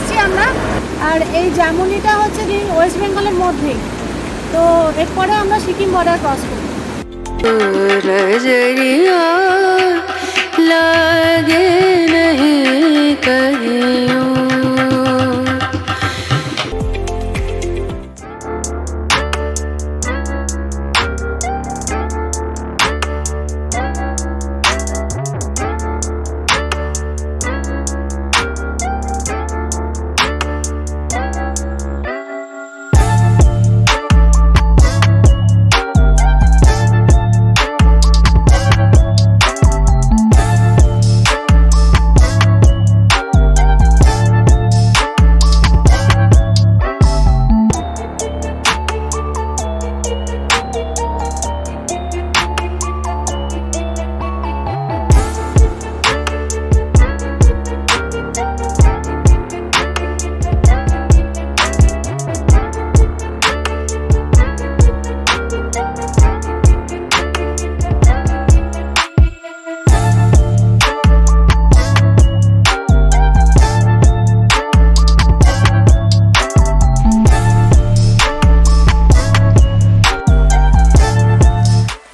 এসেছি আমরা। আর এই জামুনিটা হচ্ছে কি ওয়েস্ট বেঙ্গলের মধ্যেই, তো এরপরে আমরা সিকিম বর্ডার ক্রস করি। লাগে नहीं कहियो।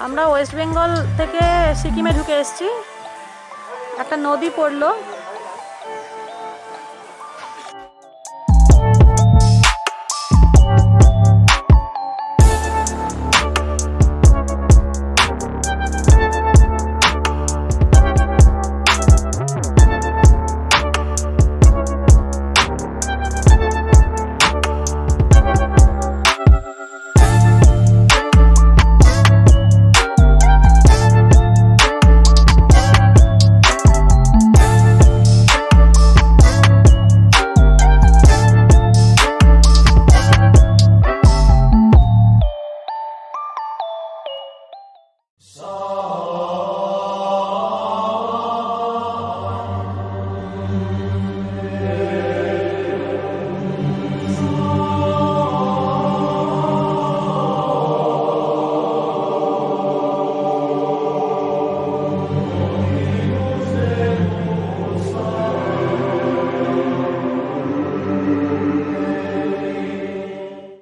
আমরা ওয়েস্ট বেঙ্গল থেকে সিকিমে ঢুকে এসেছি, একটা নদী পড়লো।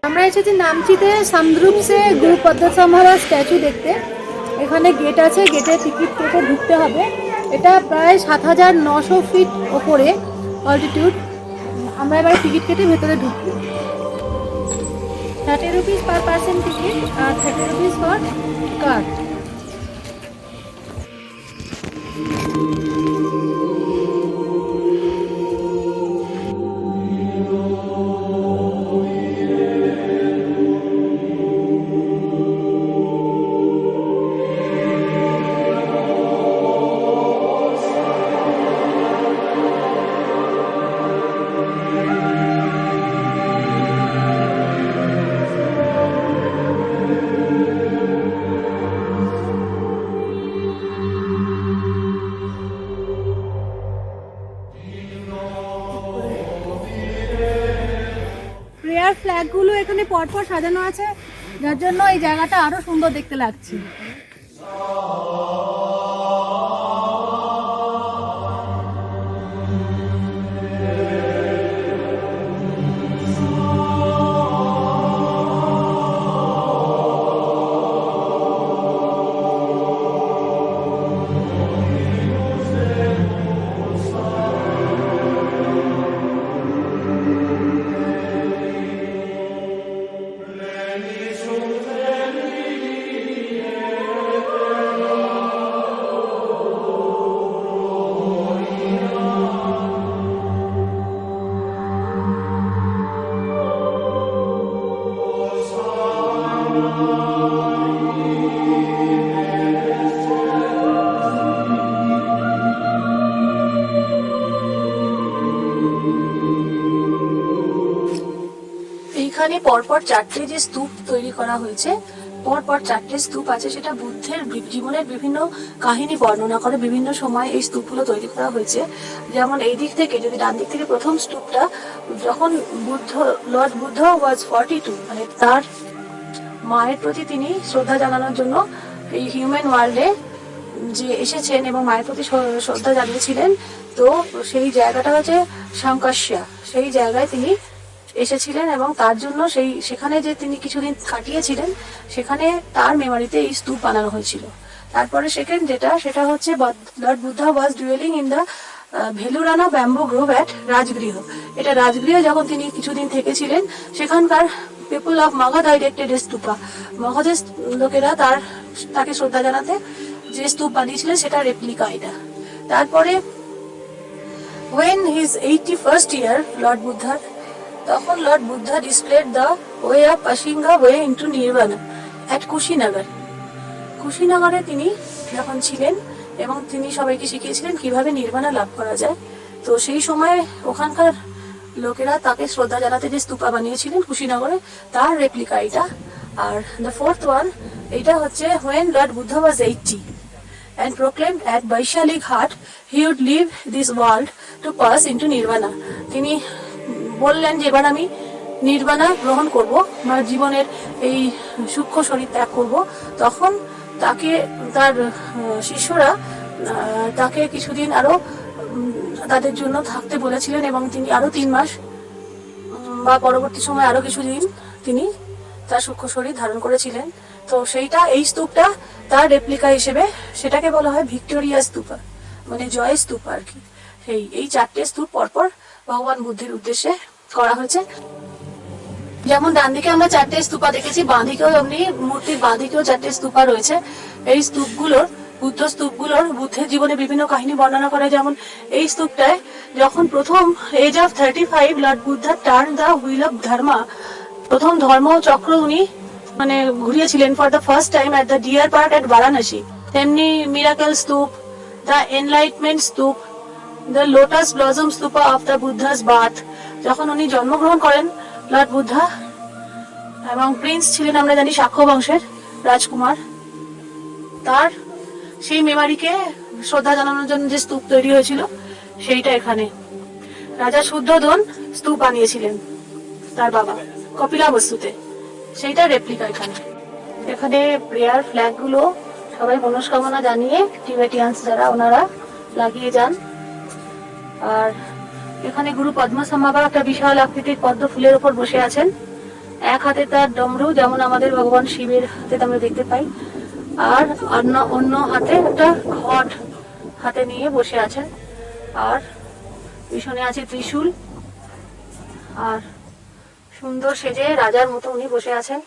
আমরা এসেছি নামচিতে সামদ্রুপসে গুরু পদ্মনাথ মহারাজ স্ট্যাচু দেখতে। এখানে গেট আছে, গেটে টিকিট কেটে ঢুকতে হবে। এটা প্রায় ৭৯০০ ফিট ওপরে অল্টিটিউড। আমরা এবারে টিকিট কেটে ভেতরে ঢুকবো। 30 রুপিস পার পার্সন টিকিট আর 30 রুপিস ফর কার্ড। প্রেয়ার ফ্ল্যাগগুলো এখানে পরপর সাজানো আছে, যার জন্য এই জায়গাটা আরো সুন্দর দেখতে লাগছে। এইখানে পরপর 4টে যে স্তূপ তৈরি করা হয়েছে, পরপর 4টে স্তূপ আছে, সেটা বুদ্ধের জীবনের বিভিন্ন কাহিনী বর্ণনা করে। বিভিন্ন সময় এই স্তূপগুলো তৈরি করা হয়েছে। যেমন এই দিক থেকে, যদি ডান দিক থেকে প্রথম স্তূপটা, যখন লর্ড বুদ্ধ ওয়াজ 42, মানে তার মায়ের প্রতি তিনি শ্রদ্ধা জানানোর জন্য এই হিউম্যান ওয়ার্ল্ডে যে এসেছেন এবং মায়ের প্রতি শ্রদ্ধা জানিয়েছিলেন, তো সেই জায়গাটা হচ্ছে শঙ্কর্ষা, সেই জায়গায় তিনি এসেছিলেন এবং তার জন্য সেখানে যে তিনি কিছুদিন কাটিয়েছিলেন সেখানে তার মেমারিতে এই স্তূপ বানানো হয়েছিল। তারপরে সেকেন্ড সেটা হচ্ছে lord Buddha was dwelling in the Veluvana bamboo grove at Rajgriha. এটা রাজগৃহ যখন তিনি কিছুদিন থেকেছিলেন, সেখানকার people of Magadha directed stupa, মগধের লোকেরা তাকে শ্রদ্ধা জানাতে যে স্তূপ বানিয়েছিলেন সেটা রেপ্লিকা এটা। তারপরে when his 81st year lord বুদ্ধার, তখন lord Buddha displayed the way of Pashinga way into Nirvana at Kushinagar. কুশিনগরে তিনি যখন ছিলেন এবং তিনি সবাইকে শিখিয়েছিলেন কিভাবে নির্বাণা লাভ করা যায়, তো সেই সময় ওখানকার লোকেরা তাকে শ্রদ্ধা জানাতে যে স্তূপা বানিয়েছিলেন কুশিনগরে, তার রেপ্লিকা এটা। আর দ্য ফোর্থ ওয়ান, এটা হচ্ছে when Lord Buddha was 80 and proclaimed at Vaishali Ghat he would leave this world to pass into Nirvana। তিনি বললেন যে এবার আমি নির্বাণা গ্রহণ করব, আমার জীবনের এই সূক্ষ্ম শরীর ত্যাগ করব। তখন তাকে তার শিষ্যরা তাকে কিছুদিন আরো তাদের জন্য থাকতে বলেছিলেন এবং তিনি আরো 3 মাস বা পরবর্তী সময় আরো কিছুদিন তিনি তার সূক্ষ্ম শরীর ধারণ করেছিলেন। তো সেইটা, এই স্তূপটা তার রেপ্লিকা হিসেবে, সেটাকে বলা হয় ভিক্টোরিয়া স্তূপা, মানে জয় স্তূপ আর কি। এই 4টে স্তূপ পরপর ভগবান বুদ্ধের উদ্দেশ্যে করা হয়েছে। যেমন ডান দিকে আমরা 4টে স্তূপা দেখেছি, বাঁদিকেও এমনি মূর্তির বাঁদিকেও 4টে স্তূপা রয়েছে। এই স্তূপগুলোর, বুদ্ধ স্তূপগুলোর বুদ্ধের জীবনে বিভিন্ন কাহিনী বর্ণনা করে। যেমন এই স্তূপটায় যখন প্রথম age of 35 lord Buddha turn the wheel of dharma, প্রথম ধর্ম চক্র উনি মানে ঘুরিয়েছিলেন for the first time at the deer park at Varanasi. তেমনি miracle stupa, the enlightenment stupa, the lotus blossom stupa of the Buddha's birth, যখন উনি জন্মগ্রহণ করেন লর্ড বুদ্ধা, এবং প্রিন্স ছিলেন আমরা জানি শাক্য বংশের রাজকুমার, তার সেই মেমারিকে শ্রদ্ধা জানানোর জন্য যে স্তূপ তৈরি হয়েছিল সেইটা এখানে রাজা শুদ্ধোধন স্তূপ বানিয়েছিলেন তার বাবা কপিলাবস্তুতে, সেইটা রেপ্লিকা এখানে। এখানে প্রেয়ার ফ্ল্যাগ গুলো সবাই মনস্কামনা জানিয়ে টিবেটিয়ানস যারা ওনারা লাগিয়ে যান। আর এখানে গুরু পদ্মসম্ভবা একটা বিশাল আকৃতির পদ্ম ফুলের উপর বসে আছেন, এক হাতে তার ডমরু, যেমন আমাদের ভগবান শিবের হাতে আমরা দেখতে পাই, আর অন্য হাতে একটা ঘট হাতে নিয়ে বসে আছেন। আর পিছনে আছে ত্রিশূল, আর সুন্দর সেজে রাজার মতো উনি বসে আছেন।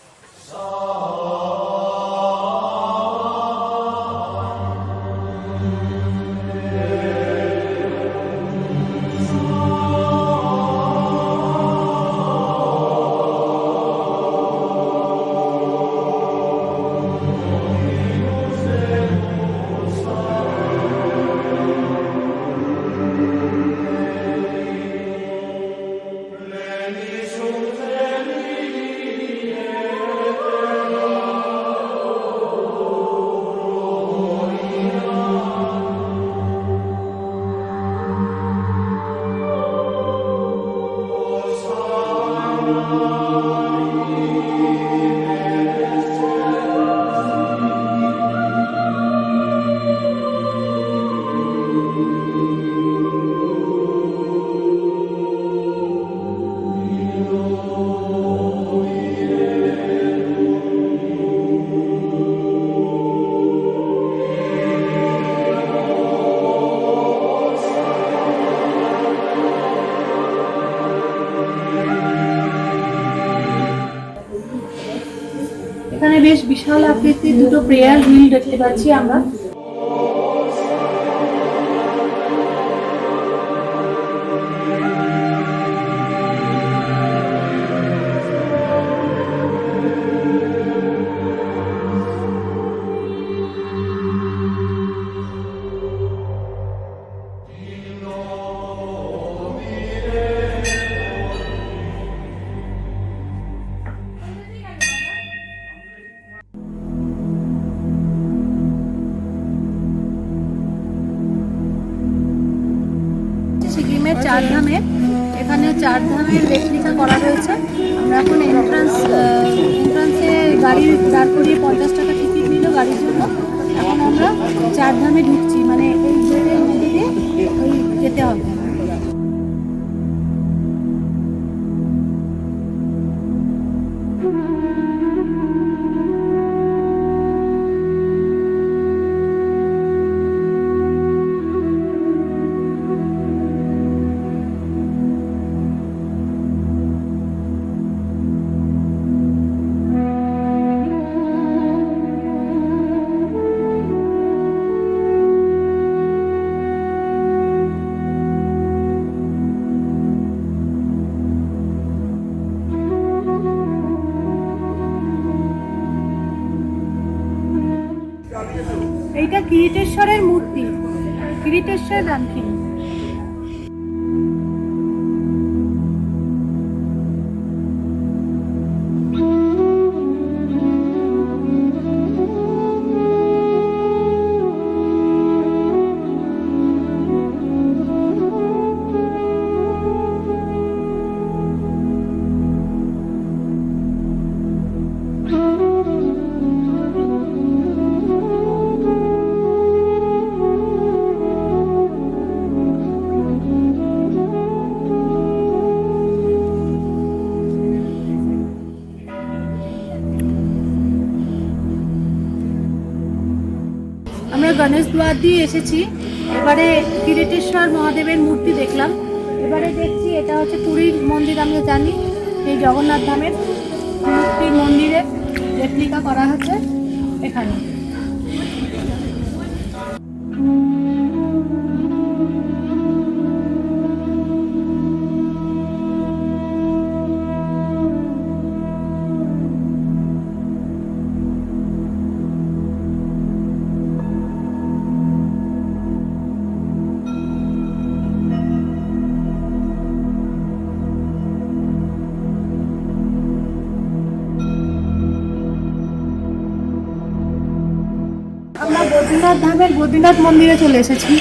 এখানে বেশ বিশাল আকৃতির দুটো প্রেয়ার হুইল দেখতে পাচ্ছি আমরা। সিকিমের 4 ধামের, এখানে 4 ধামের রেপ্লিকা করা হয়েছে। আমরা এখন এন্ট্রান্সে গাড়ি দাঁড় করিয়ে 50 টাকা টিকিট নিল গাড়ির জন্য, এখন আমরা চারধামে ঢুকছি, মানে এই গেটের মধ্যে দিয়ে ওই যেতে হবে। এইটা কিরিটেশ্বরের মূর্তি, কিরিটেশ্বর রামখিনী। আমরা গণেশ দ্বার দিয়ে এসেছি, এবারে কিরিটেশ্বর মহাদেবের মূর্তি দেখলাম। এবারে দেখছি এটা হচ্ছে পুরীর মন্দির, আমরা জানি এই জগন্নাথ ধামের মূর্তির মন্দিরের রেপ্লিকা করা হচ্ছে এখানে। আমরা বদ্রীনাথ ধামের বদ্রীনাথ মন্দিরে চলে এসেছি।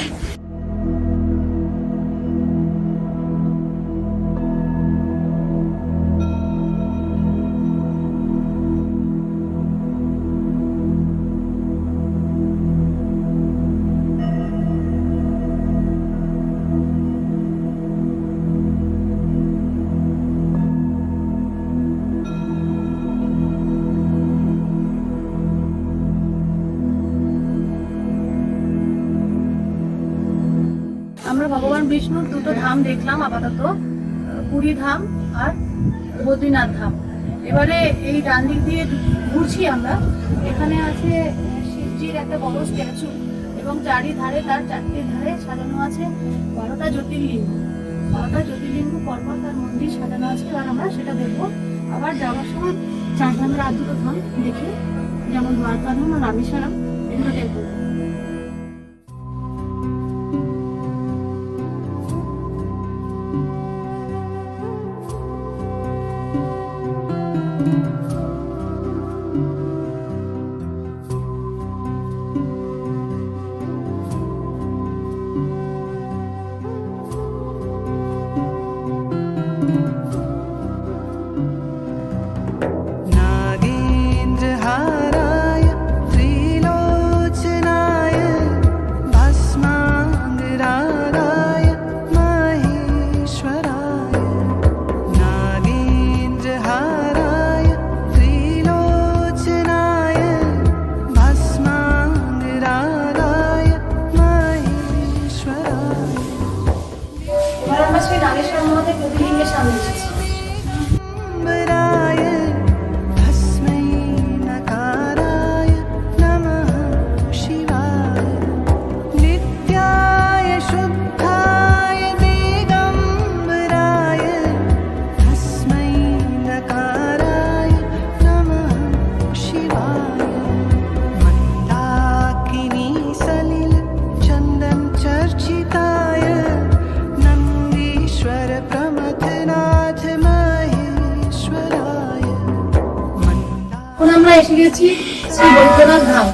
আমরা ভগবান বিষ্ণুর দুটো ধাম দেখলাম আপাতত, পুরী ধাম আর বদ্রীনাথ ধাম। এবারে এই ডান দিক দিয়ে ঘুরছি আমরা। এখানে আছে শিবজির একটা বড় স্ট্যাচু এবং চারিধারে তার চারটি ধারে সাজানো আছে 12টা জ্যোতির্লিঙ্গ। 12টা জ্যোতির্লিঙ্গ পরপর তার মন্দির সাজানো আছে। এবার আমরা সেটা দেখবো। আবার যাওয়ার সময় চার ধামের আর দুটো ধাম দেখি, যেমন দ্বারকা ধাম আর রামেশ্বরম, এগুলো দেখবো। এসে গেছি শ্রী বৈদ্যনাথ ধাম।